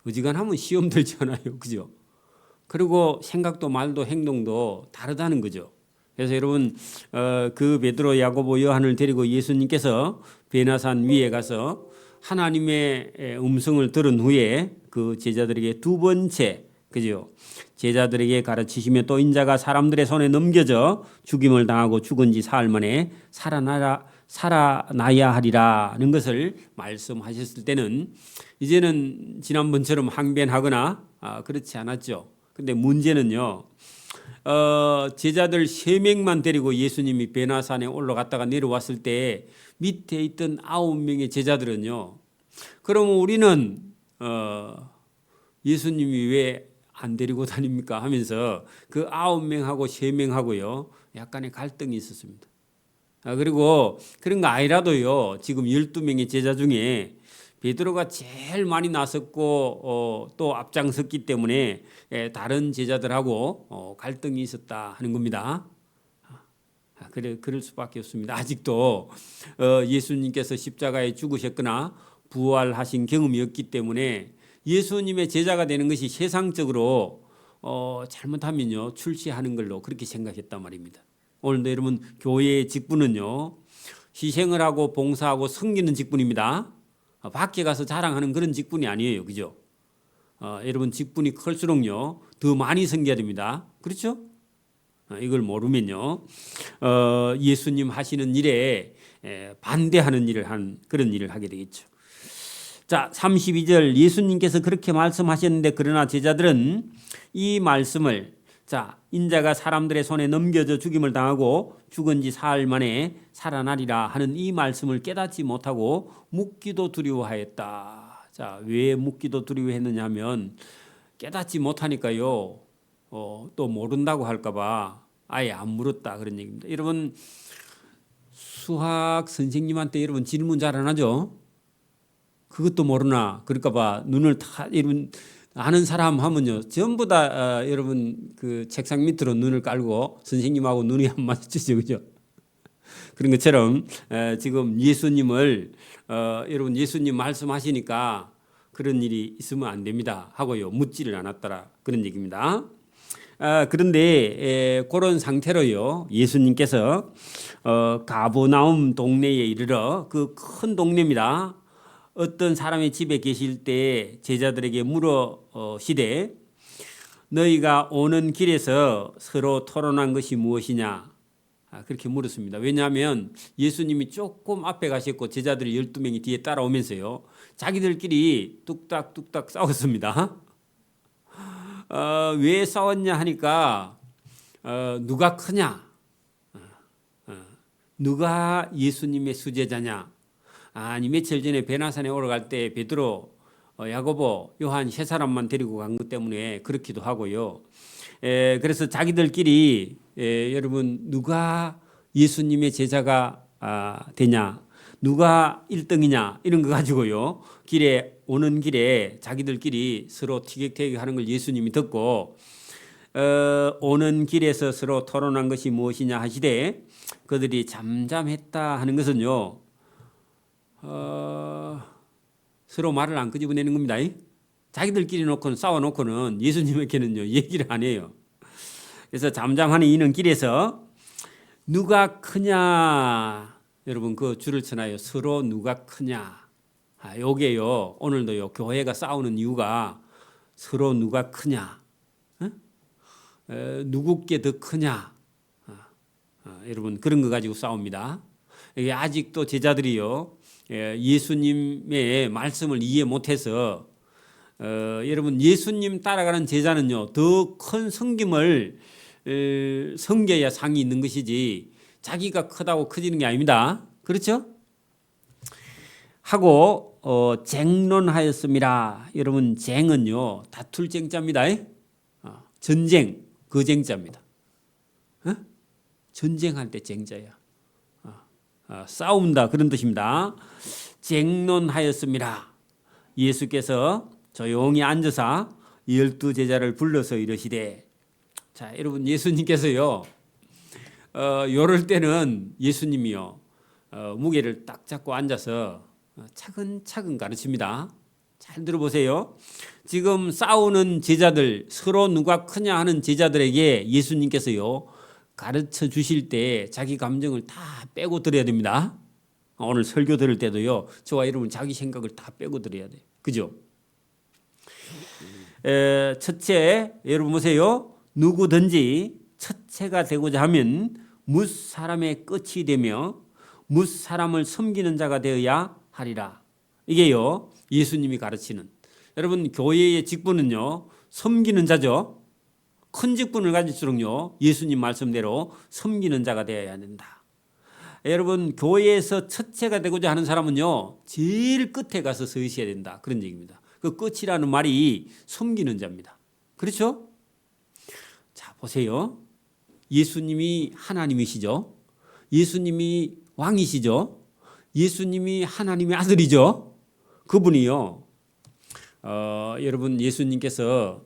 어지간하면 시험 들잖아요. 그죠? 그리고 생각도 말도 행동도 다르다는 거죠. 그래서 여러분 그 베드로, 야고보, 요한을 데리고 예수님께서 베나산 위에 가서 하나님의 음성을 들은 후에 그 제자들에게 두 번째, 그죠? 제자들에게 가르치시며 또 인자가 사람들의 손에 넘겨져 죽임을 당하고 죽은 지 사흘 만에 살아나야 하리라는 것을 말씀하셨을 때는 이제는 지난번처럼 항변하거나 그렇지 않았죠. 근데 문제는요, 제자들 3명만 데리고 예수님이 베나산에 올라갔다가 내려왔을 때 밑에 있던 9명의 제자들은요, 그러면 우리는 예수님이 왜 안 데리고 다닙니까 하면서 그 9명하고 3명하고요 약간의 갈등이 있었습니다. 그리고 그런 거 아니라도요, 지금 12명의 제자 중에 베드로가 제일 많이 나섰고 또 앞장섰기 때문에 다른 제자들하고 갈등이 있었다 하는 겁니다. 그럴 수밖에 없습니다. 아직도 예수님께서 십자가에 죽으셨거나 부활하신 경험이 없기 때문에 예수님의 제자가 되는 것이 세상적으로 잘못하면요 출시하는 걸로 그렇게 생각했단 말입니다. 오늘도 여러분 교회의 직분은요 희생을 하고 봉사하고 섬기는 직분입니다. 밖에 가서 자랑하는 그런 직분이 아니에요. 그죠? 여러분 직분이 클수록요 더 많이 섬겨야 됩니다. 그렇죠? 이걸 모르면요 예수님 하시는 일에 반대하는 일을 한 그런 일을 하게 되겠죠. 자, 32절 예수님께서 그렇게 말씀하셨는데 그러나 제자들은 이 말씀을 인자가 사람들의 손에 넘겨져 죽임을 당하고 죽은 지 사흘 만에 살아나리라 하는 이 말씀을 깨닫지 못하고 묻기도 두려워하였다. 자, 왜 묻기도 두려워했느냐 하면 깨닫지 못하니까요 또 모른다고 할까 봐 아예 안 물었다 그런 얘기입니다. 여러분 수학 선생님한테 여러분 질문 잘 안 하죠? 그것도 모르나 그럴까 봐 눈을 다 여러분 아는 사람 하면요 전부 다 여러분 그 책상 밑으로 눈을 깔고 선생님하고 눈이 안 마주치죠. 그죠? 그런 것처럼 지금 예수님을 여러분 예수님 말씀하시니까 그런 일이 있으면 안 됩니다 하고요 묻지를 않았더라 그런 얘기입니다. 그런데 그런 상태로요 예수님께서 가버나움 동네에 이르러 그 큰 동네입니다. 어떤 사람의 집에 계실 때 제자들에게 물으시되 너희가 오는 길에서 서로 토론한 것이 무엇이냐 그렇게 물었습니다. 왜냐하면 예수님이 조금 앞에 가셨고 제자들이 12명이 뒤에 따라오면서요 자기들끼리 뚝딱뚝딱 싸웠습니다. 왜 싸웠냐 하니까 누가 크냐, 누가 예수님의 수제자냐. 아니 며칠 전에 베나산에 올라갈 때 베드로, 야고보, 요한 세 사람만 데리고 간 것 때문에 그렇기도 하고요. 그래서 자기들끼리 여러분 누가 예수님의 제자가 되냐, 누가 1등이냐 이런 거 가지고요. 오는 길에 자기들끼리 서로 티격태격하는 걸 예수님이 듣고 오는 길에서 서로 토론한 것이 무엇이냐 하시되 그들이 잠잠했다 하는 것은요. 서로 말을 안 끄집어내는 겁니다. 자기들끼리 놓고는 싸워놓고는 예수님에게는요 얘기를 안 해요. 그래서 잠잠하는 이는 길에서 누가 크냐 여러분 그 줄을 쳐놔요. 서로 누가 크냐. 요게요 오늘도요 교회가 싸우는 이유가 서로 누가 크냐, 누구께 더 크냐. 여러분 그런 거 가지고 싸웁니다. 이게 아직도 제자들이요 예수님의 말씀을 이해 못해서 여러분 예수님 따라가는 제자는요 더 큰 섬김을 섬겨야 상이 있는 것이지 자기가 크다고 커지는 게 아닙니다. 그렇죠? 하고 쟁론하였습니다. 여러분 쟁은요 다툴 쟁자입니다. 전쟁 그 쟁자입니다. 전쟁할 때 쟁자야. 싸운다 그런 뜻입니다. 쟁론하였습니다. 예수께서 조용히 앉아서 12제자를 불러서 이르시되 자 여러분 예수님께서요 요럴 때는 예수님이요 무게를 딱 잡고 앉아서 차근차근 가르칩니다. 잘 들어보세요. 지금 싸우는 제자들, 서로 누가 크냐 하는 제자들에게 예수님께서요, 가르쳐 주실 때 자기 감정을 다 빼고 들어야 됩니다. 오늘 설교 들을 때도요, 저와 여러분 자기 생각을 다 빼고 들어야 돼요. 그죠? 첫째, 여러분 보세요. 누구든지 첫째가 되고자 하면 뭇 사람의 끝이 되며 뭇 사람을 섬기는 자가 되어야 하리라. 이게요, 예수님이 가르치는. 여러분, 교회의 직분은요, 섬기는 자죠. 큰 직분을 가질수록요, 예수님 말씀대로 섬기는 자가 되어야 된다. 여러분, 교회에서 첫째가 되고자 하는 사람은요, 제일 끝에 가서 서 있어야 된다. 그런 얘기입니다. 그 끝이라는 말이 섬기는 자입니다. 그렇죠? 자, 보세요. 예수님이 하나님이시죠. 예수님이 왕이시죠. 예수님이 하나님의 아들이죠. 그분이요. 여러분, 예수님께서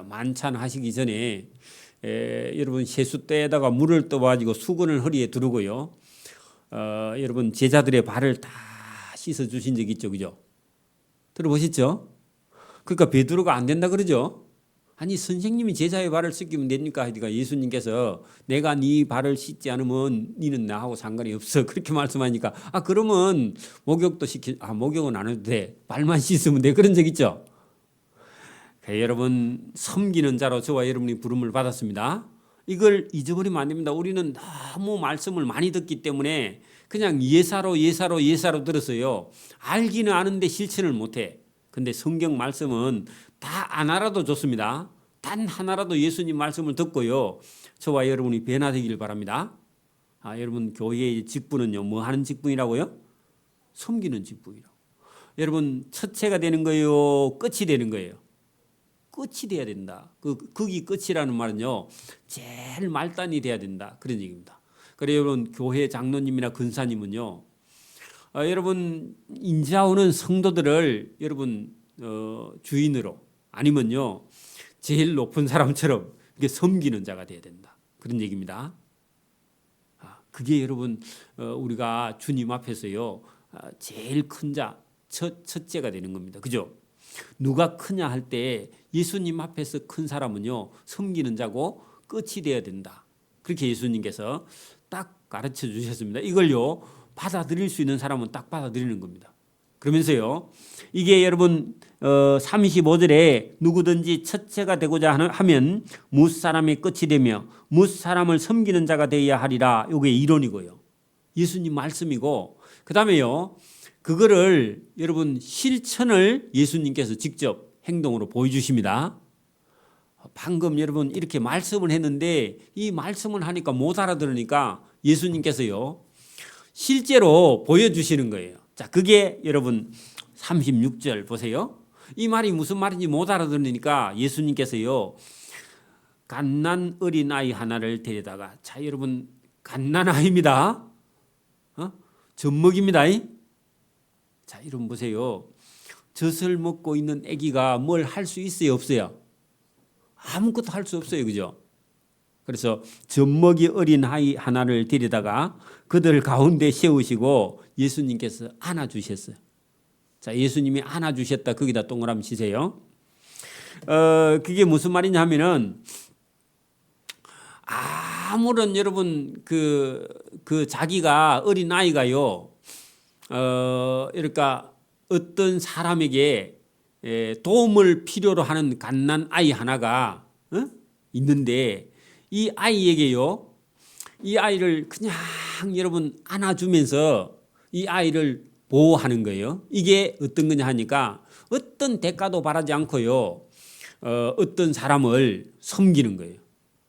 만찬 하시기 전에 여러분 세숫대에다가 물을 떠가지고 수건을 허리에 두르고요. 여러분 제자들의 발을 다 씻어 주신 적 있죠, 그죠? 들어보셨죠? 그러니까 베드로가 안 된다 그러죠. 아니 선생님이 제자의 발을 씻기면 됩니까? 하니까 예수님께서 내가 네 발을 씻지 않으면 너는 나하고 상관이 없어. 그렇게 말씀하니까 그러면 목욕도 목욕은 안 해도 돼. 발만 씻으면 돼. 그런 적 있죠. 여러분 섬기는 자로 저와 여러분이 부름을 받았습니다. 이걸 잊어버리면 안 됩니다. 우리는 너무 말씀을 많이 듣기 때문에 그냥 예사로 들었어요. 알기는 아는데 실천을 못해. 근데 성경 말씀은 다 안 알아도 좋습니다. 단 하나라도 예수님 말씀을 듣고요, 저와 여러분이 변화되기를 바랍니다. 여러분 교회의 직분은요, 뭐 하는 직분이라고요? 섬기는 직분이라고. 여러분 첫째가 되는 거예요, 끝이 되는 거예요? 끝이 돼야 된다. 거기 끝이라는 말은요, 제일 말단이 돼야 된다. 그런 얘기입니다. 그래서 여러분 교회 장로님이나 근사님은요, 여러분 인자오는 성도들을 여러분 주인으로 아니면요 제일 높은 사람처럼 이게 섬기는 자가 돼야 된다. 그런 얘기입니다. 그게 여러분 우리가 주님 앞에서요 제일 큰 자, 첫째가 되는 겁니다. 그죠? 누가 크냐 할 때 예수님 앞에서 큰 사람은요 섬기는 자고 끝이 돼야 된다. 그렇게 예수님께서 딱 가르쳐 주셨습니다. 이걸요 받아들일 수 있는 사람은 딱 받아들이는 겁니다. 그러면서요 이게 여러분 35절에 누구든지 첫째가 되고자 하면 뭇 사람의 끝이 되며 뭇 사람을 섬기는 자가 되어야 하리라. 이게 이론이고요. 예수님 말씀이고, 그 다음에요 그거를 여러분 실천을 예수님께서 직접 행동으로 보여주십니다. 방금 여러분 이렇게 말씀을 했는데 이 말씀을 하니까 못 알아들으니까 예수님께서요 실제로 보여주시는 거예요. 자, 그게 여러분 36절 보세요. 이 말이 무슨 말인지 못 알아들으니까 예수님께서요 갓난 어린아이 하나를 데려다가, 자 여러분 갓난아이입니다. 젖먹입니다. 자 여러분 보세요. 젖을 먹고 있는 아기가 뭘 할 수 있어요, 없어요? 아무것도 할 수 없어요, 그죠? 그래서 젖먹이 어린 아이 하나를 데려다가 그들 가운데 세우시고 예수님께서 안아주셨어요. 자, 예수님이 안아주셨다. 거기다 동그라미 치세요. 그게 무슨 말이냐 하면은 아무런 여러분 그 자기가 어린 아이가요, 그러니까 어떤 사람에게 도움을 필요로 하는 갓난 아이 하나가 있는데 이 아이에게요, 이 아이를 그냥 여러분 안아주면서 이 아이를 보호하는 거예요. 이게 어떤 거냐 하니까 어떤 대가도 바라지 않고요, 어떤 사람을 섬기는 거예요.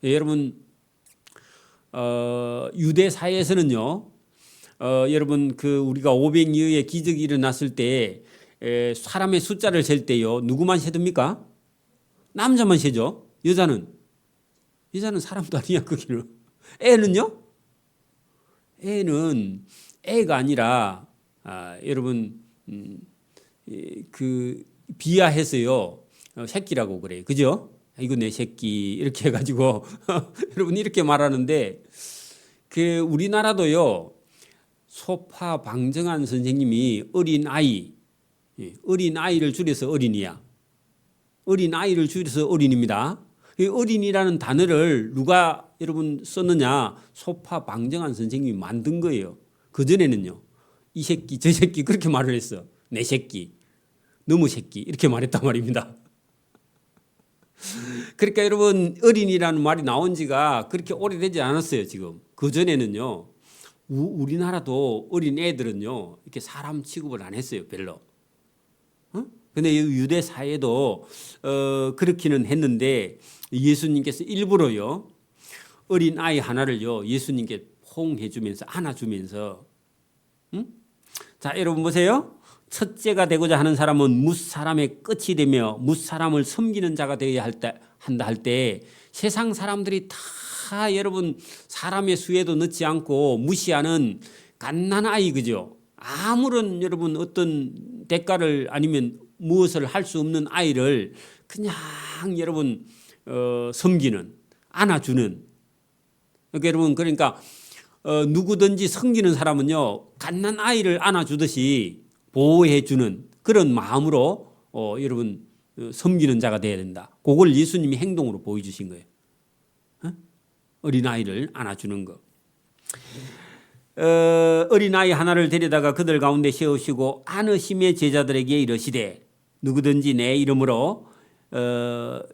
여러분 유대 사회에서는요, 여러분 우리가 500여의 기적이 일어났을 때 사람의 숫자를 셀 때요 누구만 세듭니까? 남자만 세죠. 여자는 사람도 아니야. 거기는 애는요? 애는 애가 아니라 여러분 그 비하해서요 새끼라고 그래요. 그죠? 이거 내 새끼 이렇게 해가지고 여러분 이렇게 말하는데 우리나라도요 소파 방정환 선생님이 어린 아이 예, 어린 아이를 줄여서 어린이야. 어린 아이를 줄여서 어린입니다. 이 어린이라는 단어를 누가 여러분 썼느냐? 소파 방정환 선생님이 만든 거예요. 그 전에는요, 이 새끼 저 새끼 그렇게 말을 했어. 내 새끼, 너무 새끼 이렇게 말했단 말입니다. 그러니까 여러분 어린이라는 말이 나온 지가 그렇게 오래되지 않았어요. 지금 그 전에는요, 우리나라도 어린 애들은요 이렇게 사람 취급을 안 했어요. 별로. 근데 유대 사회도 그렇기는 했는데 예수님께서 일부러요 어린 아이 하나를요 예수님께 포옹해주면서 안아주면서, 자 여러분 보세요. 첫째가 되고자 하는 사람은 뭇사람의 끝이 되며 뭇사람을 섬기는 자가 되어야 한다 할 때 세상 사람들이 다 여러분 사람의 수에도 넣지 않고 무시하는 갓난아이, 그죠? 아무런 여러분 어떤 대가를 아니면 무엇을 할 수 없는 아이를 그냥 여러분 섬기는, 안아주는. 그러니까 여러분 그러니까 누구든지 섬기는 사람은요 갓난아이를 안아주듯이 보호해주는 그런 마음으로 여러분 섬기는 자가 되어야 된다. 그걸 예수님이 행동으로 보여주신 거예요. 어린아이를 안아주는 거. 어린아이 하나를 데려다가 그들 가운데 세우시고 안으심의 제자들에게 이르시되 누구든지 내 이름으로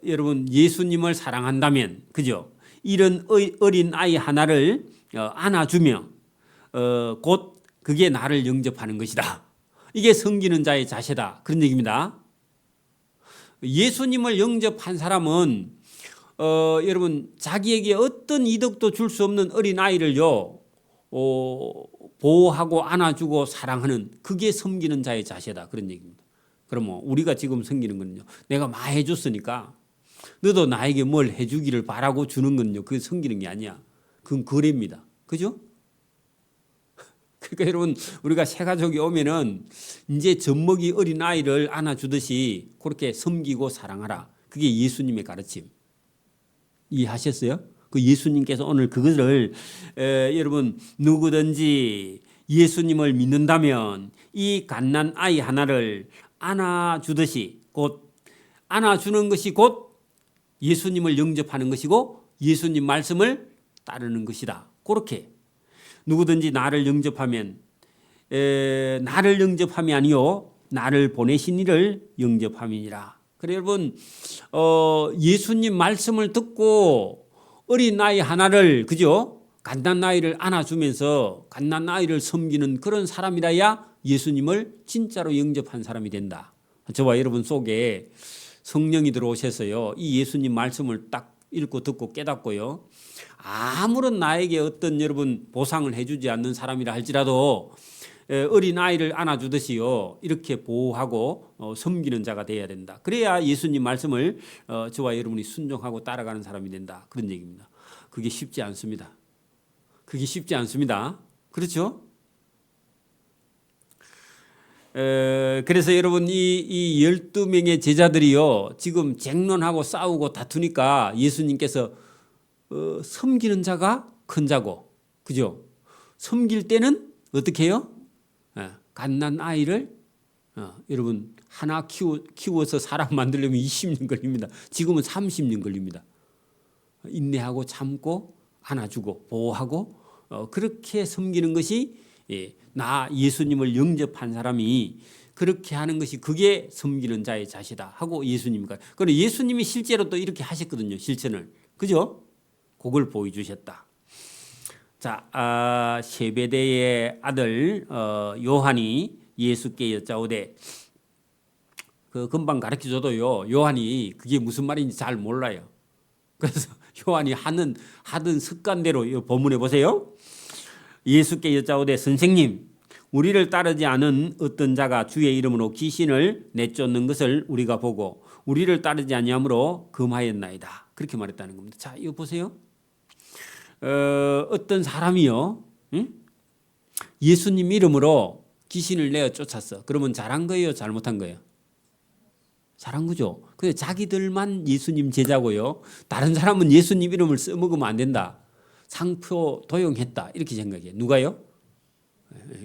여러분 예수님을 사랑한다면, 그죠? 이런 어린아이 하나를 안아주며 곧 그게 나를 영접하는 것이다. 이게 섬기는 자의 자세다. 그런 얘기입니다. 예수님을 영접한 사람은 여러분 자기에게 어떤 이득도 줄 수 없는 어린아이를요 보호하고 안아주고 사랑하는, 그게 섬기는 자의 자세다. 그런 얘기입니다. 그러면 우리가 지금 섬기는 거는요, 내가 많이 해줬으니까 너도 나에게 뭘 해주기를 바라고 주는 건요, 그게 섬기는 게 아니야. 그건 거래입니다. 그죠? 그러니까 여러분 우리가 새 가족이 오면은 이제 젖먹이 어린 아이를 안아주듯이 그렇게 섬기고 사랑하라. 그게 예수님의 가르침. 이해하셨어요? 그 예수님께서 오늘 그것을 여러분 누구든지 예수님을 믿는다면 이 갓난 아이 하나를 안아주듯이, 곧 안아주는 것이 곧 예수님을 영접하는 것이고 예수님 말씀을 따르는 것이다. 그렇게 누구든지 나를 영접하면 나를 영접함이 아니요 나를 보내신 이를 영접함이니라. 그래 여러분 예수님 말씀을 듣고 어린 아이 하나를, 그죠? 갓난아이를 안아주면서 갓난아이를 섬기는 그런 사람이라야 예수님을 진짜로 영접한 사람이 된다. 저와 여러분 속에 성령이 들어오셔서요 이 예수님 말씀을 딱 읽고 듣고 깨닫고요, 아무런 나에게 어떤 여러분 보상을 해주지 않는 사람이라 할지라도 어린 아이를 안아주듯이요 이렇게 보호하고 섬기는 자가 되어야 된다. 그래야 예수님 말씀을 저와 여러분이 순종하고 따라가는 사람이 된다. 그런 얘기입니다. 그게 쉽지 않습니다. 그게 쉽지 않습니다. 그렇죠? 그래서 여러분 이 12명의 제자들이요 지금 쟁론하고 싸우고 다투니까 예수님께서 섬기는 자가 큰 자고, 그죠? 섬길 때는 어떻게 해요? 갓난 아이를 여러분 하나 키워서 사람 만들려면 20년 걸립니다. 지금은 30년 걸립니다. 인내하고 참고 안아주고 보호하고 그렇게 섬기는 것이 나 예수님을 영접한 사람이 그렇게 하는 것이 그게 섬기는 자의 자세다 하고 예수님과, 그런데 예수님이 실제로 또 이렇게 하셨거든요. 실천을. 그죠? 그걸 보여주셨다. 자, 세베대의 아들 요한이 예수께 여짜오되, 그 금방 가르쳐줘도요 요한이 그게 무슨 말인지 잘 몰라요. 그래서 요한이 하던 습관대로 본문에 보세요. 예수께 여짜오되 선생님, 우리를 따르지 않은 어떤 자가 주의 이름으로 귀신을 내쫓는 것을 우리가 보고 우리를 따르지 아니하므로 금하였나이다. 그렇게 말했다는 겁니다. 자, 이거 보세요. 어떤 사람이요, 응? 예수님 이름으로 귀신을 내어 쫓았어. 그러면 잘한 거예요, 잘못한 거예요? 잘한 거죠. 근데 자기들만 예수님 제자고요, 다른 사람은 예수님 이름을 써먹으면 안 된다. 상표 도용했다. 이렇게 생각해요. 누가요?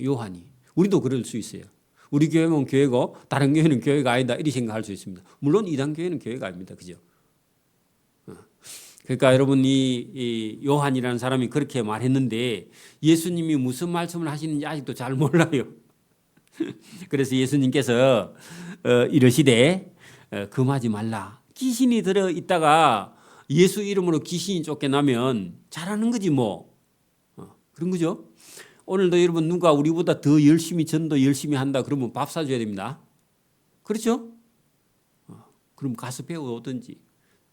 요한이. 우리도 그럴 수 있어요. 우리 교회는 교회고 다른 교회는 교회가 아니다 이렇게 생각할 수 있습니다. 물론 이단 교회는 교회가 아닙니다. 그죠? 그러니까 여러분 이 요한이라는 사람이 그렇게 말했는데 예수님이 무슨 말씀을 하시는지 아직도 잘 몰라요. 그래서 예수님께서 이러시되 금하지 말라. 귀신이 들어 있다가 예수 이름으로 귀신이 쫓겨나면 잘하는 거지 뭐. 그런 거죠. 오늘도 여러분 누가 우리보다 더 열심히 전도 열심히 한다 그러면 밥 사줘야 됩니다. 그렇죠? 그럼 가서 배우든지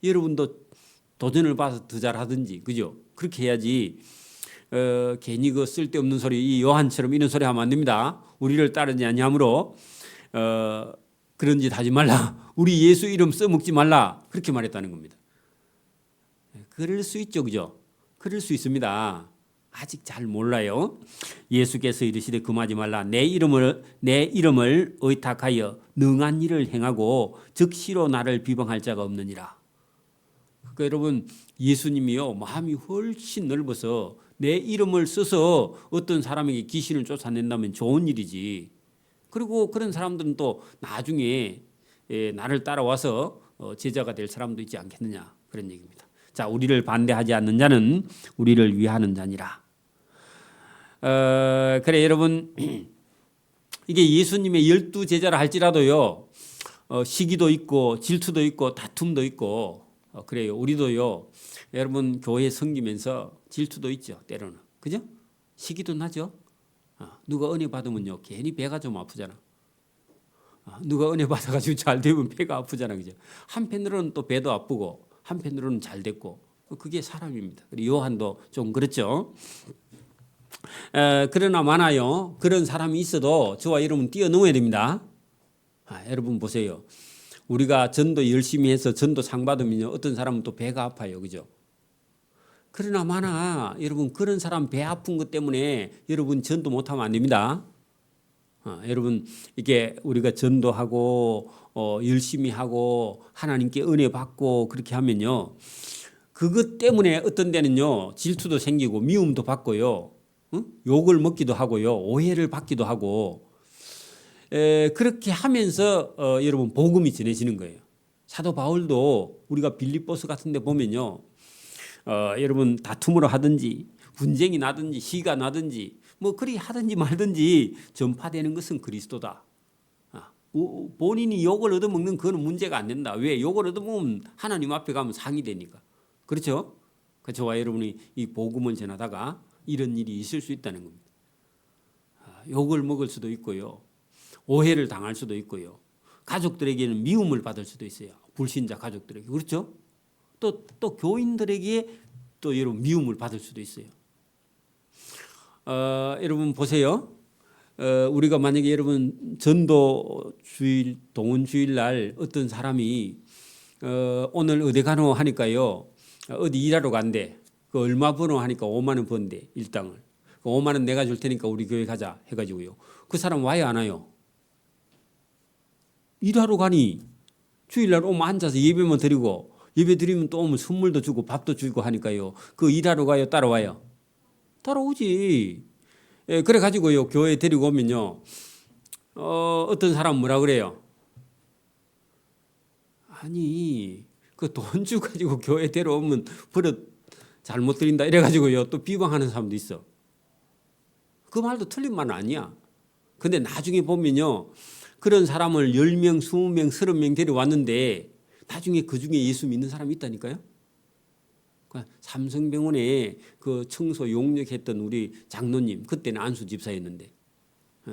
여러분도 도전을 봐서 더 잘하든지 그죠? 그렇게 해야지 괜히 그 쓸데없는 소리 이 요한처럼 이런 소리 하면 안 됩니다. 우리를 따르지 아니하므로 그런 짓 하지 말라. 우리 예수 이름 써먹지 말라. 그렇게 말했다는 겁니다. 그럴 수 있죠. 그죠? 그럴 수 있습니다. 아직 잘 몰라요. 예수께서 이르시되 금하지 말라. 내 이름을 의탁하여 능한 일을 행하고 즉시로 나를 비방할 자가 없느니라. 그러니까 여러분 예수님이요 마음이 훨씬 넓어서 내 이름을 써서 어떤 사람에게 귀신을 쫓아낸다면 좋은 일이지. 그리고 그런 사람들은 또 나중에 나를 따라와서 제자가 될 사람도 있지 않겠느냐 그런 얘기입니다. 자, 우리를 반대하지 않는 자는 우리를 위하는 자니라. 그래 여러분 이게 예수님의 12제자라 할지라도요 시기도 있고 질투도 있고 다툼도 있고 그래요. 우리도요 여러분 교회 섬기면서 질투도 있죠. 때로는 그죠? 시기도 나죠. 누가 은혜 받으면요 괜히 배가 좀 아프잖아. 누가 은혜 받아가지고 잘 되면 배가 아프잖아. 그죠? 한편으로는 또 배도 아프고 한편으로는 잘 됐고 그게 사람입니다. 요한도 좀 그렇죠. 그러나 많아요. 그런 사람이 있어도 저와 여러분 뛰어넘어야 됩니다. 여러분 보세요. 우리가 전도 열심히 해서 전도 상 받으면 어떤 사람은 또 배가 아파요. 그죠? 그러나 많아. 여러분 그런 사람 배 아픈 것 때문에 여러분 전도 못하면 안 됩니다. 여러분 이게 우리가 전도하고 열심히 하고 하나님께 은혜 받고 그렇게 하면요. 그것 때문에 어떤 데는요. 질투도 생기고 미움도 받고요. 욕을 먹기도 하고요. 오해를 받기도 하고 그렇게 하면서 여러분 복음이 전해지는 거예요. 사도 바울도 우리가 빌립보서 같은 데 보면요. 여러분 다툼으로 하든지 분쟁이 나든지 시가 나든지 뭐 그리 하든지 말든지 전파되는 것은 그리스도다. 본인이 욕을 얻어먹는 그건 문제가 안 된다. 왜? 욕을 얻어먹으면 하나님 앞에 가면 상이 되니까. 그렇죠? 저와 여러분이 이 복음을 전하다가 이런 일이 있을 수 있다는 겁니다. 욕을 먹을 수도 있고요. 오해를 당할 수도 있고요. 가족들에게는 미움을 받을 수도 있어요. 불신자 가족들에게. 그렇죠? 또 교인들에게 또 여러분 미움을 받을 수도 있어요. 여러분 보세요. 우리가 만약에 여러분 전도 주일 동원 주일 날 어떤 사람이 오늘 어디 가노 하니까요. 어디 일하러 간대. 그 얼마 버노 하니까 5만 원 번대 일당을. 그 5만 원 내가 줄 테니까 우리 교회 가자 해가지고요. 그 사람 와요 안 와요? 일하러 가니 주일날 오면 앉아서 예배만 드리고 예배 드리면 또 오면 선물도 주고 밥도 주고 하니까요. 그 일하러 가요 따라와요? 따라오지. 그래 가지고요 교회 데리고 오면요. 어떤 사람 뭐라 그래요? 아니 그 돈 주 가지고 교회 데려오면 버릇 잘못 드린다 이래 가지고요 또 비방하는 사람도 있어. 그 말도 틀린 말은 아니야. 근데 나중에 보면요. 그런 사람을 10명, 20명, 30명 데려왔는데 나중에 그중에 예수 믿는 사람이 있다니까요. 그러니까 삼성병원에 그 청소 용역했던 우리 장로님 그때는 안수 집사였는데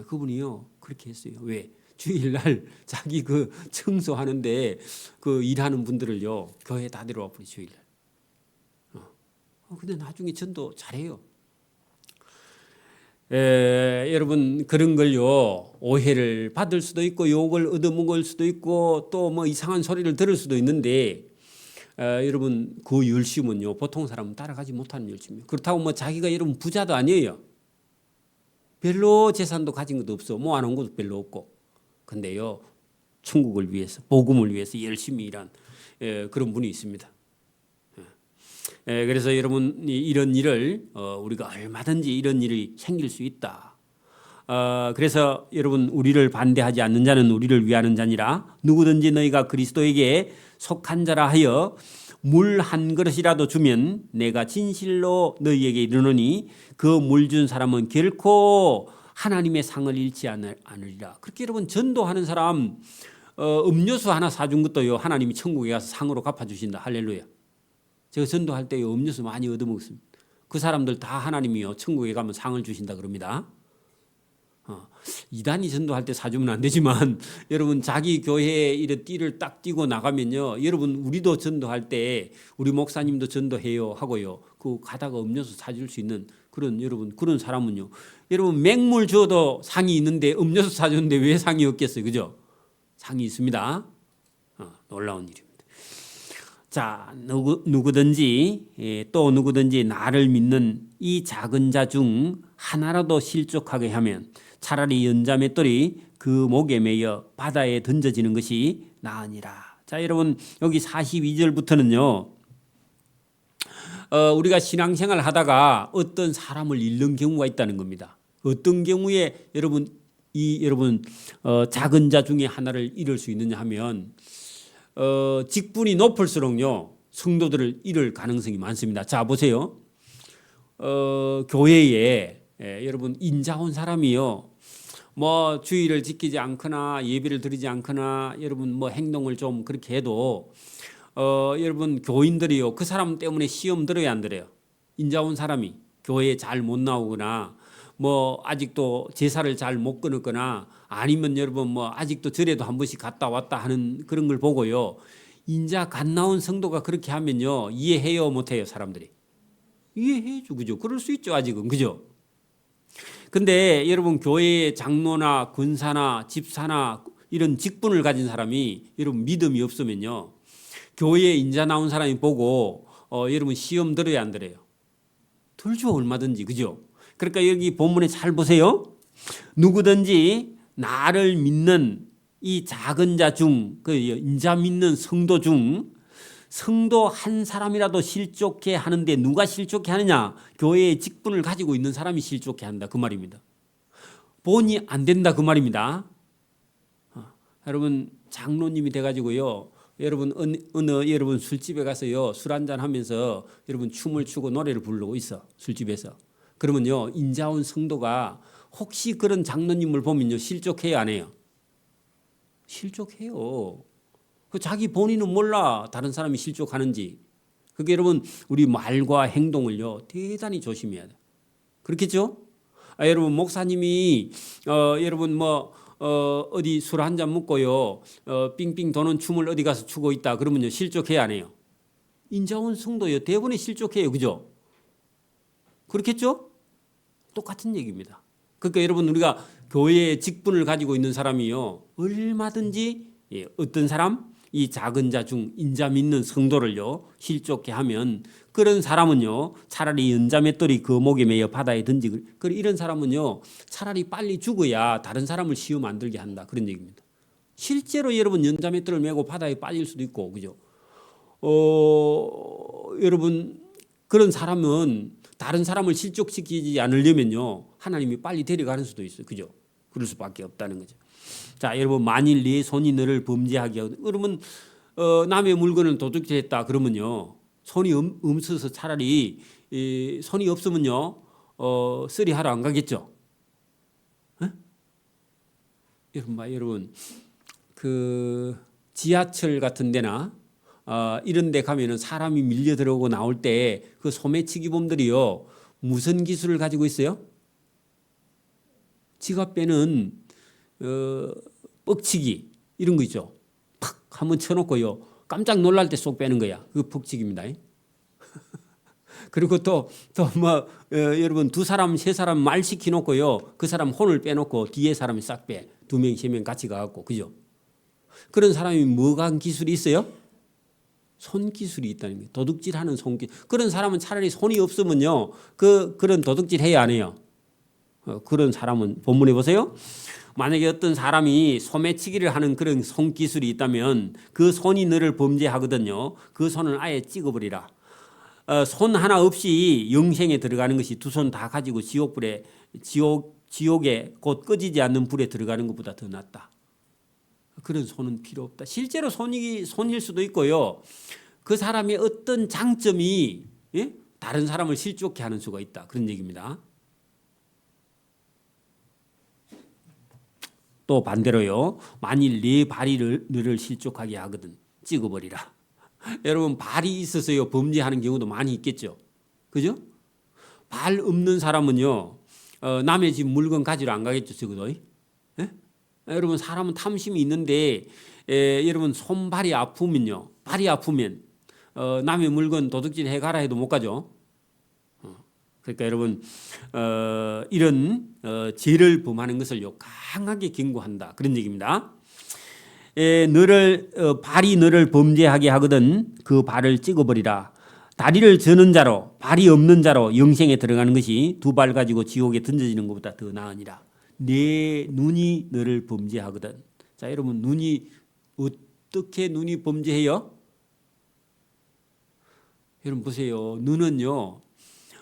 그분이요 그렇게 했어요. 왜? 주일날 자기 그 청소하는데 그 일하는 분들을요 교회 다 데려와 버리 주일날. 근데 나중에 전도 잘해요. 여러분 그런 걸요 오해를 받을 수도 있고 욕을 얻어먹을 수도 있고 또 뭐 이상한 소리를 들을 수도 있는데 여러분 그 열심은요 보통 사람은 따라가지 못하는 열심이에요. 그렇다고 뭐 자기가 여러분 부자도 아니에요. 별로 재산도 가진 것도 없어. 모아놓은 것도 별로 없고. 근데요 천국을 위해서 복음을 위해서 열심히 일한 그런 분이 있습니다. 그래서 여러분 이런 일을 우리가 얼마든지 이런 일이 생길 수 있다. 그래서 여러분 우리를 반대하지 않는 자는 우리를 위하는 자니라. 누구든지 너희가 그리스도에게 속한 자라 하여 물 한 그릇이라도 주면 내가 진실로 너희에게 이르노니 그 물 준 사람은 결코 하나님의 상을 잃지 않으리라. 그렇게 여러분 전도하는 사람 음료수 하나 사준 것도요 하나님이 천국에 가서 상으로 갚아주신다. 할렐루야. 제가 전도할 때요 음료수 많이 얻어먹습니다. 그 사람들 다 하나님이요 천국에 가면 상을 주신다 그럽니다. 이단이 전도할 때 사주면 안 되지만 여러분 자기 교회에 이런 띠를 딱 띄고 나가면요 여러분 우리도 전도할 때 우리 목사님도 전도해요 하고요 그 가다가 음료수 사줄 수 있는 그런 여러분 그런 사람은요 여러분 맹물 줘도 상이 있는데 음료수 사주는데 왜 상이 없겠어요, 그죠? 상이 있습니다. 놀라운 일입니다. 자, 누구든지 또 누구든지 나를 믿는 이 작은 자 중 하나라도 실족하게 하면 차라리 연자맷돌이 그 목에 매여 바다에 던져지는 것이 나으니라. 자, 여러분 여기 42절부터는요 우리가 신앙생활 하다가 어떤 사람을 잃는 경우가 있다는 겁니다. 어떤 경우에 여러분 작은 자 중에 하나를 잃을 수 있느냐 하면 직분이 높을수록요 성도들을 잃을 가능성이 많습니다. 자 보세요. 교회에 여러분 인자 온 사람이요 뭐 주의를 지키지 않거나 예배를 드리지 않거나 여러분 뭐 행동을 좀 그렇게 해도 여러분 교인들이요 그 사람 때문에 시험 들어야 안 들어요. 인자 온 사람이 교회에 잘 못 나오거나 뭐 아직도 제사를 잘 못 끊었거나 아니면 여러분 뭐 아직도 절에도 한 번씩 갔다 왔다 하는 그런 걸 보고요 인자 갓 나온 성도가 그렇게 하면요 이해해요 못해요? 사람들이 이해해줘, 그죠? 그럴 수 있죠 아직은, 그죠? 근데 여러분 교회의 장로나 권사나 집사나 이런 직분을 가진 사람이 여러분 믿음이 없으면요 교회에 인자 나온 사람이 보고 여러분 시험 들어야 안 들어요? 들죠 얼마든지, 그죠? 그러니까 여기 본문에 잘 보세요. 누구든지 나를 믿는 이 작은 자 중, 그 인자 믿는 성도 중 성도 한 사람이라도 실족해 하는데 누가 실족해 하느냐? 교회의 직분을 가지고 있는 사람이 실족해 한다 그 말입니다. 본이 안 된다 그 말입니다. 여러분 장로님이 돼가지고요. 여러분 어느 여러분 술집에 가서요 술 한잔 하면서 여러분 춤을 추고 노래를 부르고 있어 술집에서. 그러면요 인자온 성도가 혹시 그런 장로님을 보면요 실족해요 안 해요? 실족해요. 그 자기 본인은 몰라 다른 사람이 실족하는지. 그게 여러분 우리 말과 행동을요 대단히 조심해야 돼. 그렇겠죠? 여러분 목사님이 여러분 뭐 어디 술 한 잔 먹고요 삥삥 도는 춤을 어디 가서 추고 있다 그러면요 실족해야 안 해요? 인자온 성도요 대부분이 실족해요, 그죠? 그렇겠죠? 똑같은 얘기입니다. 그러니까 여러분 우리가 교회의 직분을 가지고 있는 사람이요 얼마든지 어떤 사람 이 작은 자 중 인자 믿는 성도를요 실족해 하면 그런 사람은요 차라리 연자맷돌이 그 목에 매여 바다에 던지고 이런 사람은요 차라리 빨리 죽어야 다른 사람을 시험 안 들게 한다 그런 얘기입니다. 실제로 여러분 연자맷돌을 메고 바다에 빠질 수도 있고, 그죠? 여러분 그런 사람은 다른 사람을 실족시키지 않으려면요 하나님이 빨리 데려가는 수도 있어요, 그죠? 그럴 수밖에 없다는 거죠. 자, 여러분 만일 네 손이 너를 범죄하게 하거든 그러면 남의 물건을 도둑질했다 그러면요 손이 없어서 차라리 손이 없으면요 쓰리하러 안 가겠죠. 에? 여러분 그 지하철 같은 데나 이런 데 가면은 사람이 밀려 들어오고 나올 때 그 소매치기범들이요 무슨 기술을 가지고 있어요? 지갑 빼는 뻑치기 이런 거 있죠. 팍 한번 쳐놓고요 깜짝 놀랄 때 쏙 빼는 거야. 그 뻑치기입니다. 그리고 또 뭐 여러분 두 사람 세 사람 말 시켜놓고요 그 사람 혼을 빼놓고 뒤에 사람이 싹 빼. 두 명 세 명 같이 가갖고, 그죠? 그런 사람이 뭐가 기술이 있어요? 손기술이 있다는 거예요. 도둑질하는 손기술. 그런 사람은 차라리 손이 없으면요 그런 도둑질 해야 안 해요? 그런 사람은 본문에 보세요. 만약에 어떤 사람이 소매치기를 하는 그런 손기술이 있다면 그 손이 너를 범죄하거든요. 그 손을 아예 찍어버리라. 손 하나 없이 영생에 들어가는 것이 두 손 다 가지고 지옥불에 지옥에 곧 꺼지지 않는 불에 들어가는 것보다 더 낫다. 그런 손은 필요 없다. 실제로 손일 수도 있고요. 그 사람의 어떤 장점이 다른 사람을 실족해 하는 수가 있다. 그런 얘기입니다. 또 반대로요. 만일 네 발이 너를 실족하게 하거든 찍어버리라. 여러분 발이 있어서요 범죄하는 경우도 많이 있겠죠. 그죠? 발 없는 사람은요 남의 집 물건 가지러 안 가겠죠. 적어도. 여러분 사람은 탐심이 있는데 여러분 손발이 아프면요. 발이 아프면 남의 물건 도둑질 해가라 해도 못 가죠. 그러니까 여러분 이런 죄를 범하는 것을요 강하게 경고한다. 그런 얘기입니다. 발이 너를 범죄하게 하거든 그 발을 찍어버리라. 다리를 저는 자로 발이 없는 자로 영생에 들어가는 것이 두 발 가지고 지옥에 던져지는 것보다 더 나으니라. 내 눈이 너를 범죄하거든. 자 여러분 눈이 어떻게 눈이 범죄해요? 여러분 보세요. 눈은요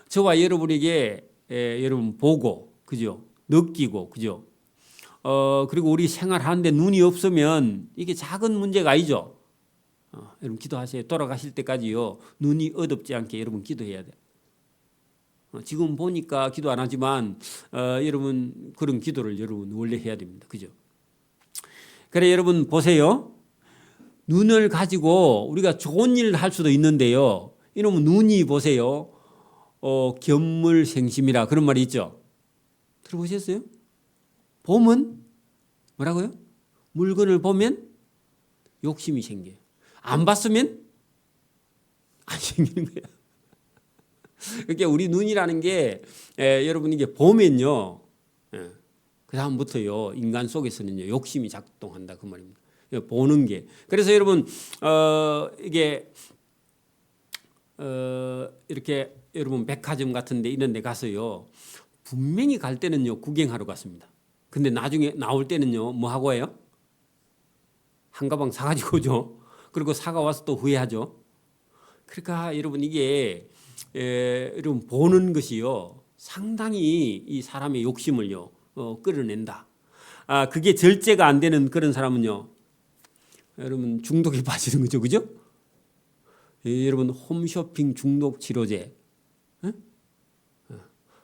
저와 여러분에게 여러분 보고 그죠? 느끼고 그죠? 그리고 우리 생활하는데 눈이 없으면 이게 작은 문제가 아니죠. 여러분 기도하세요. 돌아가실 때까지요 눈이 어둡지 않게 여러분 기도해야 돼요. 지금 보니까 기도 안 하지만 여러분 그런 기도를 여러분 원래 해야 됩니다. 그죠? 그래 여러분 보세요. 눈을 가지고 우리가 좋은 일을 할 수도 있는데요. 이놈은 눈이 보세요. 견물생심이라 그런 말이 있죠. 들어보셨어요? 보면 뭐라고요? 물건을 보면 욕심이 생겨요. 안 봤으면 안 생기는 거예요. 그러니까 우리 눈이라는 게 여러분 이게 보면요. 그 다음부터요 인간 속에서는요 욕심이 작동한다 그 말입니다. 보는 게. 그래서 여러분 이게 이렇게 여러분 백화점 같은데 이런 데 가서요 분명히 갈 때는요 구경하러 갔습니다. 근데 나중에 나올 때는요 뭐 하고 해요? 한 가방 사가지고 오죠. 그리고 사가 와서 또 후회하죠. 그러니까 여러분 이게 여러분 보는 것이요 상당히 이 사람의 욕심을요 끌어낸다. 그게 절제가 안 되는 그런 사람은요 여러분 중독에 빠지는 거죠. 그죠? 여러분 홈쇼핑 중독 치료제.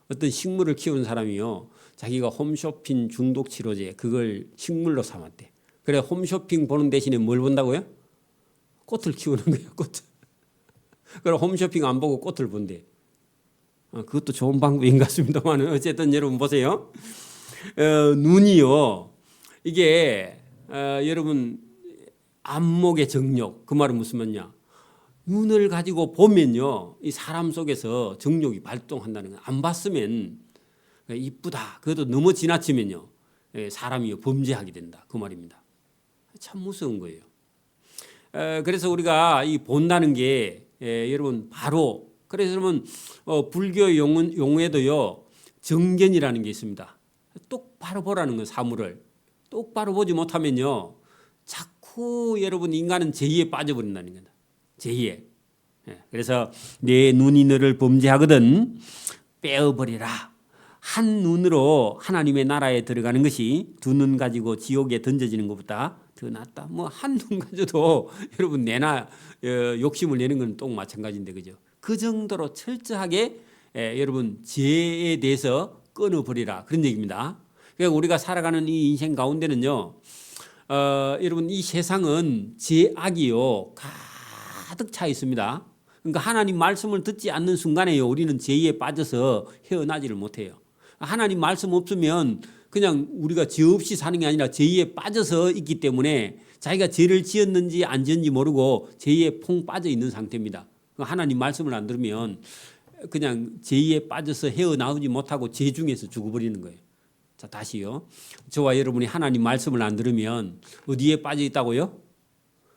어떤 식물을 키우는 사람이요 자기가 홈쇼핑 중독 치료제 그걸 식물로 삼았대. 그래 홈쇼핑 보는 대신에 뭘 본다고요? 꽃을 키우는 거예요. 꽃. 그래 홈쇼핑 안 보고 꽃을 본대. 그것도 좋은 방법인 것 같습니다만 어쨌든 여러분 보세요. 눈이요 이게 여러분 안목의 정욕 그 말은 무슨 말이냐? 눈을 가지고 보면요 이 사람 속에서 정욕이 발동한다는 거예요. 안 봤으면 이쁘다 그것도 너무 지나치면요 사람이 범죄하게 된다 그 말입니다. 참 무서운 거예요. 그래서 우리가 이 본다는 게 여러분 바로 그래서 여러분 불교 용어에도요 정견이라는 게 있습니다. 똑바로 보라는 건 사물을 똑바로 보지 못하면요 자꾸 여러분 인간은 죄에 빠져버린다는 거다. 죄에. 그래서 내 눈이 너를 범죄하거든 빼어버리라. 한 눈으로 하나님의 나라에 들어가는 것이 두 눈 가지고 지옥에 던져지는 것보다 더 낫다. 뭐 한 눈 가져도 여러분 내나 욕심을 내는 건 또 마찬가지인데 그죠? 그 정도로 철저하게 여러분 죄에 대해서 끊어버리라 그런 얘기입니다. 그러니까 우리가 살아가는 이 인생 가운데는요, 여러분 이 세상은 죄악이요 가득 차 있습니다. 그러니까 하나님 말씀을 듣지 않는 순간에요 우리는 죄에 빠져서 헤어나지를 못해요. 하나님 말씀 없으면 그냥 우리가 죄 없이 사는 게 아니라 죄에 빠져서 있기 때문에 자기가 죄를 지었는지 안 지었는지 모르고 죄에 퐁 빠져 있는 상태입니다. 하나님 말씀을 안 들으면 그냥 죄에 빠져서 헤어나오지 못하고 죄 중에서 죽어버리는 거예요. 자 다시요. 저와 여러분이 하나님 말씀을 안 들으면 어디에 빠져 있다고요?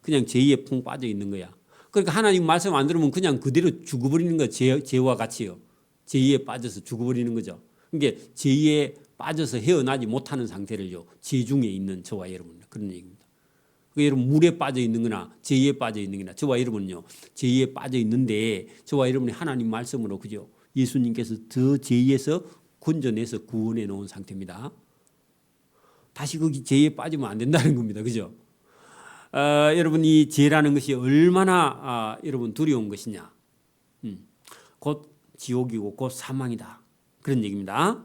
그냥 죄에 퐁 빠져 있는 거야. 그러니까 하나님 말씀 안 들으면 그냥 그대로 죽어버리는 거예요. 죄와 같이요. 죄에 빠져서 죽어버리는 거죠. 그러니까 죄에 빠져서 헤어나지 못하는 상태를요. 죄 중에 있는 저와 여러분 그런 얘기입니다. 그러니까 여러분 물에 빠져 있는 거나 죄에 빠져 있는 거나 저와 여러분요. 죄에 빠져 있는데 저와 여러분이 하나님 말씀으로 그죠. 예수님께서 저 죄에서 건져내서 구원해 놓은 상태입니다. 다시 그 죄에 빠지면 안 된다는 겁니다. 그죠? 여러분 이 죄라는 것이 얼마나 여러분 두려운 것이냐. 곧 지옥이고 곧 사망이다. 그런 얘기입니다.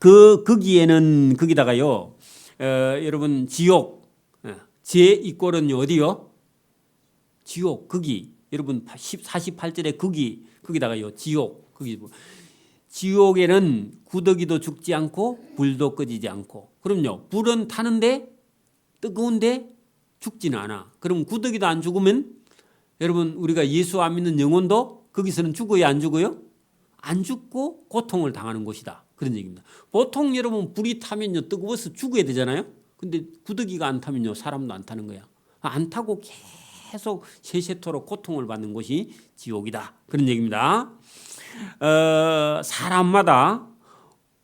거기에는 거기다가요. 여러분 지옥 죄 이꼴은 어디요? 지옥 거기 여러분 48절에 거기다가요 지옥 거기 지옥에는 구더기도 죽지 않고 불도 꺼지지 않고 그럼요 불은 타는데 뜨거운데 죽지는 않아. 그럼 구더기도 안 죽으면 여러분 우리가 예수 안 믿는 영혼도 거기서는 죽어야 안 죽어요? 안 죽고 고통을 당하는 곳이다. 그런 얘기입니다. 보통 여러분 불이 타면요 뜨거워서 죽어야 되잖아요. 근데 구더기가 안 타면요 사람도 안 타는 거야. 안 타고 계속 세세토록 고통을 받는 곳이 지옥이다. 그런 얘기입니다. 사람마다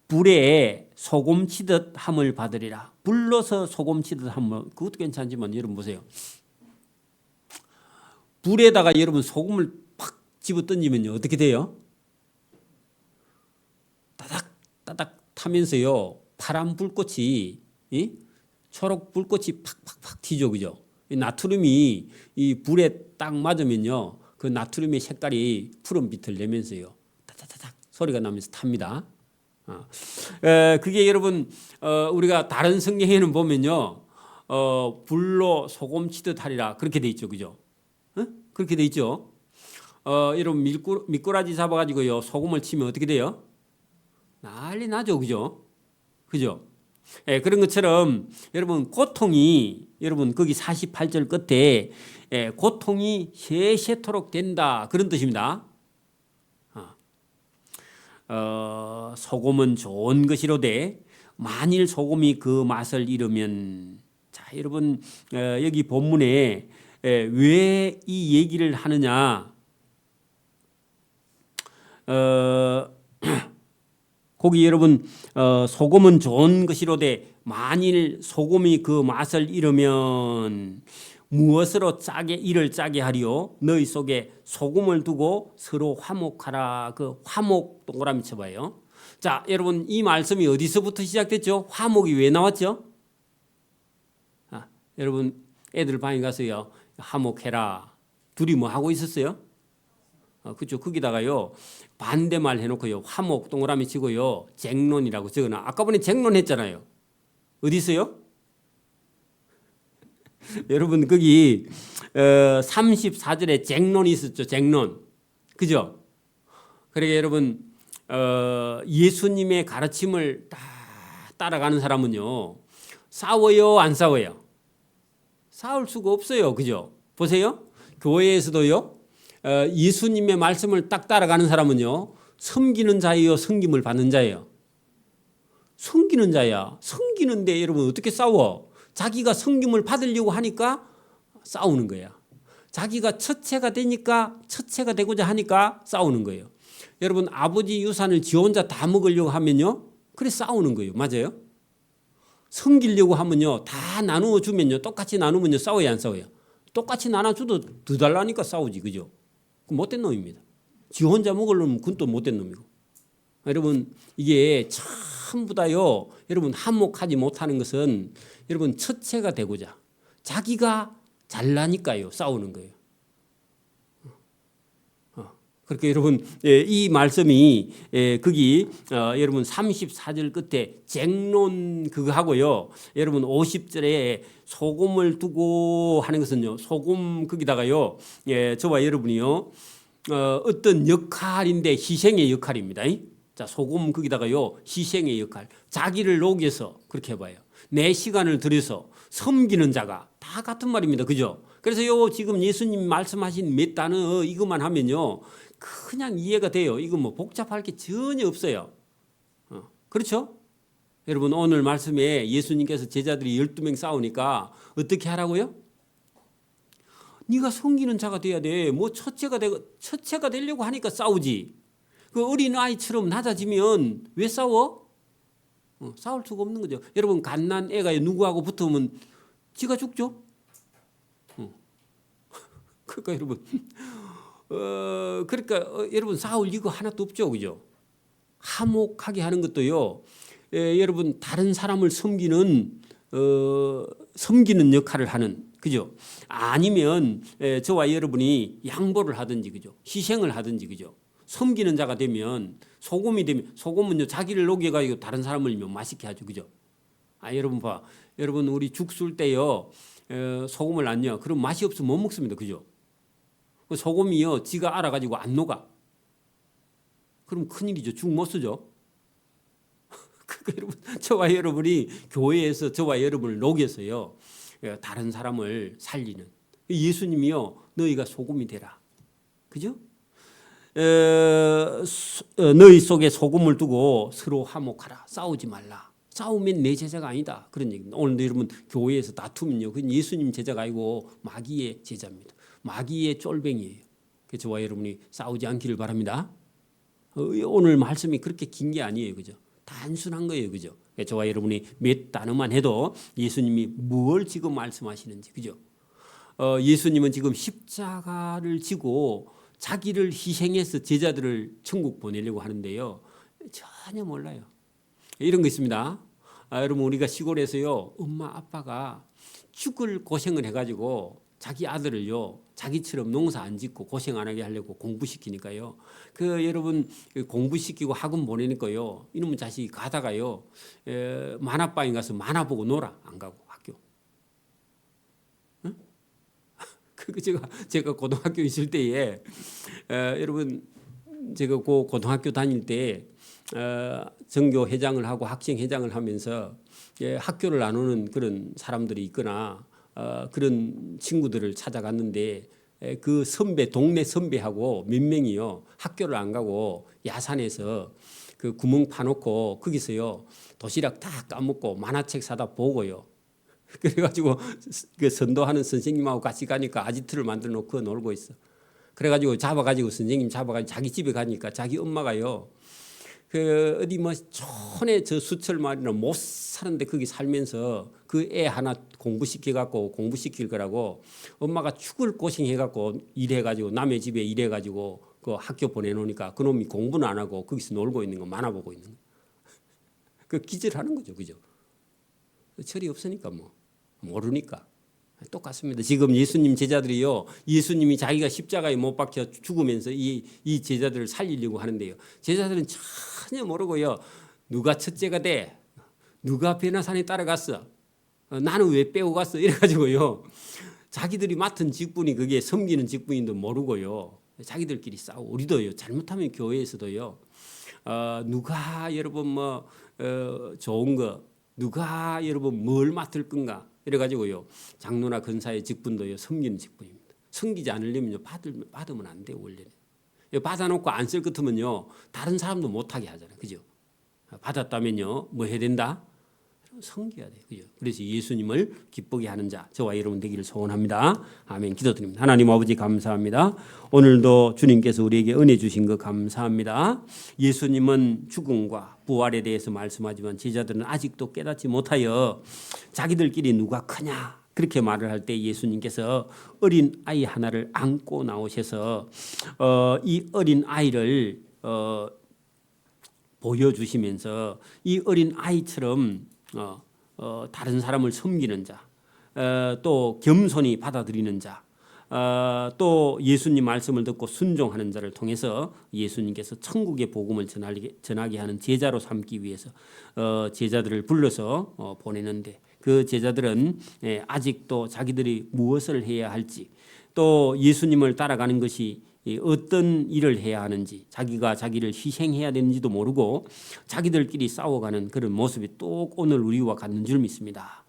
불에 소금 치듯 함을 받으리라. 불러서 소금 치듯 함을 그것도 괜찮지만 여러분 보세요. 불에다가 여러분 소금을 팍 집어 던지면요 어떻게 돼요? 따닥 타면서요 파란 불꽃이 초록 불꽃이 팍팍팍 튀죠, 그죠? 이 나트륨이 이 불에 딱 맞으면요 그 나트륨의 색깔이 푸른빛을 내면서요 따닥따닥 소리가 나면서 탑니다. 그게 여러분 우리가 다른 성경에는 보면요 불로 소금 치듯 하리라 그렇게 돼 있죠, 그죠? 그렇게 돼 있죠. 여러분 미꾸라지 잡아가지고요 소금을 치면 어떻게 돼요? 난리 나죠, 그죠? 그죠? 그런 것처럼 여러분 고통이 여러분 거기 48절 끝에 고통이 세세토록 된다 그런 뜻입니다. 소금은 좋은 것이로되 만일 소금이 그 맛을 잃으면 자 여러분 여기 본문에 왜 이 얘기를 하느냐 거기 여러분 소금은 좋은 것이로되 만일 소금이 그 맛을 잃으면 무엇으로 이를 짜게 하리요 너희 속에 소금을 두고 서로 화목하라. 그 화목 동그라미 쳐봐요. 자 여러분 이 말씀이 어디서부터 시작됐죠? 화목이 왜 나왔죠? 여러분 애들 방에 가서요 화목해라 둘이 뭐 하고 있었어요? 그렇죠. 거기다가요 반대말 해놓고요 화목 동그라미 치고요 쟁론이라고 적어놔. 아까 보니 쟁론했잖아요. 어디 있어요? 여러분 거기 34절에 쟁론이 있었죠. 쟁론. 그죠? 그러니까 여러분 예수님의 가르침을 다 따라가는 사람은요 싸워요 안 싸워요? 싸울 수가 없어요. 그죠? 보세요. 교회에서도요 예수님의 말씀을 딱 따라가는 사람은요 섬기는 자예요 섬김을 받는 자예요? 섬기는 자야. 섬기는데 여러분 어떻게 싸워? 자기가 섬김을 받으려고 하니까 싸우는 거야. 자기가 처체가 되니까 처체가 되고자 하니까 싸우는 거예요. 여러분 아버지 유산을 지 혼자 다 먹으려고 하면요 그래 싸우는 거예요. 맞아요? 섬기려고 하면요 다 나누어 주면요 똑같이 나누면요 싸워야 안 싸워요? 똑같이 나눠줘도 더 달라니까 싸우지. 그죠? 못된 놈입니다. 지 혼자 먹으려면 그건 또 못된 놈이고. 여러분 이게 전부 다요 여러분 한몫하지 못하는 것은 여러분 처체가 되고자 자기가 잘나니까요 싸우는 거예요. 그렇게 여러분 이 말씀이 거기 여러분 34절 끝에 쟁론 그거 하고요. 여러분 50절에 소금을 두고 하는 것은요. 소금 거기다가요. 저와 여러분이요. 어떤 역할인데 희생의 역할입니다. 자, 소금 거기다가요. 희생의 역할. 자기를 녹여서 그렇게 해봐요. 내 시간을 들여서 섬기는 자가 다 같은 말입니다. 그죠? 그래서 요 지금 예수님 말씀하신 몇 단어 이것만 하면요. 그냥 이해가 돼요. 이거 뭐 복잡할 게 전혀 없어요. 그렇죠? 여러분 오늘 말씀에 예수님께서 제자들이 12명 싸우니까 어떻게 하라고요? 네가 섬기는 자가 돼야 돼. 뭐 처체가 되려고 하니까 싸우지. 그 어린 아이처럼 낮아지면 왜 싸워? 싸울 수가 없는 거죠. 여러분 갓난 애가 누구하고 붙으면 지가 죽죠. 그러니까 여러분, 여러분 싸울 이거 하나도 없죠, 그죠? 화목하게 하는 것도요. 여러분 다른 사람을 섬기는 역할을 하는, 그죠? 아니면 저와 여러분이 양보를 하든지, 그죠? 희생을 하든지, 그죠? 섬기는 자가 되면, 소금이 되면, 소금은요 자기를 녹여가지고 다른 사람을 맛있게 하죠, 그죠? 여러분 봐, 여러분 우리 죽 술 때요 소금을 안 넣어, 그럼 맛이 없으면 못 먹습니다, 그죠? 소금이요 지가 알아가지고 안 녹아. 그럼 큰일이죠. 죽 못 쓰죠. 여러분, 저와 여러분이 교회에서 저와 여러분을 녹여서요 다른 사람을 살리는, 예수님이요 너희가 소금이 되라, 그죠? 너희 속에 소금을 두고 서로 화목하라, 싸우지 말라. 싸우면 내 제자가 아니다, 그런 얘기입니다. 오늘 여러분 교회에서 다투면요 그건 예수님 제자가 아니고 마귀의 제자입니다. 마귀의 쫄뱅이에요. 그래서 저와 여러분이 싸우지 않기를 바랍니다. 오늘 말씀이 그렇게 긴 게 아니에요, 그죠? 단순한 거예요, 그죠? 저와 여러분이 몇 단어만 해도 예수님이 뭘 지금 말씀하시는지, 그죠? 예수님은 지금 십자가를 지고 자기를 희생해서 제자들을 천국 보내려고 하는데요, 전혀 몰라요. 이런 거 있습니다. 여러분 우리가 시골에서요 엄마 아빠가 죽을 고생을 해가지고 자기 아들을요 자기처럼 농사 안 짓고 고생 안 하게 하려고 공부시키니까요. 여러분 공부시키고 학원 보내니까요 이놈의 자식이 가다가요 만화방에 가서 만화 보고 놀아, 안 가고 학교. 응? 제가 고등학교 있을 때에 여러분 제가 그 고등학교 다닐 때 전교 회장을 하고 학생 회장을 하면서 학교를 나누는 그런 사람들이 있거나 그런 친구들을 찾아갔는데 그 선배, 동네 선배하고 몇 명이요 학교를 안 가고 야산에서 그 구멍 파놓고 거기서요 도시락 다 까먹고 만화책 사다 보고요. 그래가지고 그 선도하는 선생님하고 같이 가니까 아지트를 만들어 놓고 놀고 있어. 그래가지고 잡아가지고 선생님 잡아가지고 자기 집에 가니까 자기 엄마가요 어디 촌에 저 수철마을이나 못 사는데 거기 살면서 그 애 하나 공부시켜갖고 공부시킬 거라고 엄마가 죽을 고생해갖고 일해가지고 남의 집에 일해가지고 그 학교 보내놓으니까 그놈이 공부는 안 하고 거기서 놀고 있는 거, 만화 보고 있는 거. 기절하는 거죠, 그죠? 철이 없으니까 모르니까. 똑같습니다. 지금 예수님 제자들이요 예수님이 자기가 십자가에 못 박혀 죽으면서 이 제자들을 살리려고 하는데요 제자들은 전혀 모르고요 누가 첫째가 돼, 누가 베나산에 따라갔어, 나는 왜 빼고 갔어, 이래가지고요 자기들이 맡은 직분이 그게 섬기는 직분인도 모르고요 자기들끼리 싸우고. 우리도요 잘못하면 교회에서도요 누가 여러분 좋은 거, 누가 여러분 뭘 맡을 건가 이래가지고요 장로나 근사의 직분도요 섬기는 직분입니다. 섬기지 않으려면요 받으면 안 돼요. 원래는 받아놓고 안 쓸 것 같으면요 다른 사람도 못하게 하잖아요, 그죠? 받았다면요 뭐 해야 된다? 섬겨야 돼요, 그죠? 그래서 예수님을 기쁘게 하는 자 저와 여러분 되기를 소원합니다. 아멘. 기도드립니다. 하나님 아버지 감사합니다. 오늘도 주님께서 우리에게 은혜 주신 것 감사합니다. 예수님은 죽음과 부활에 대해서 말씀하지만 제자들은 아직도 깨닫지 못하여 자기들끼리 누가 크냐 그렇게 말을 할 때 예수님께서 어린 아이 하나를 안고 나오셔서 이 어린 아이를 보여주시면서 이 어린 아이처럼 다른 사람을 섬기는 자, 또 겸손히 받아들이는 자, 또 예수님 말씀을 듣고 순종하는 자를 통해서 예수님께서 천국의 복음을 전하게 하는 제자로 삼기 위해서 제자들을 불러서 보내는데 그 제자들은 아직도 자기들이 무엇을 해야 할지, 또 예수님을 따라가는 것이 어떤 일을 해야 하는지, 자기가 자기를 희생해야 되는지도 모르고 자기들끼리 싸워가는 그런 모습이 또 오늘 우리와 같는 줄 믿습니다.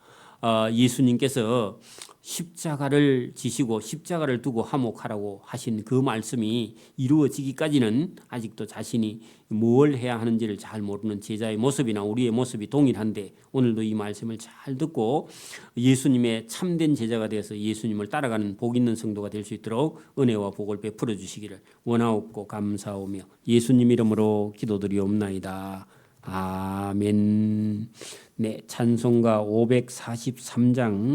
예수님께서 십자가를 지시고 십자가를 두고 화목하라고 하신 그 말씀이 이루어지기까지는 아직도 자신이 뭘 해야 하는지를 잘 모르는 제자의 모습이나 우리의 모습이 동일한데, 오늘도 이 말씀을 잘 듣고 예수님의 참된 제자가 되어서 예수님을 따라가는 복 있는 성도가 될 수 있도록 은혜와 복을 베풀어 주시기를 원하옵고 감사하오며 예수님 이름으로 기도드리옵나이다. 아멘. 네, 찬송가 543장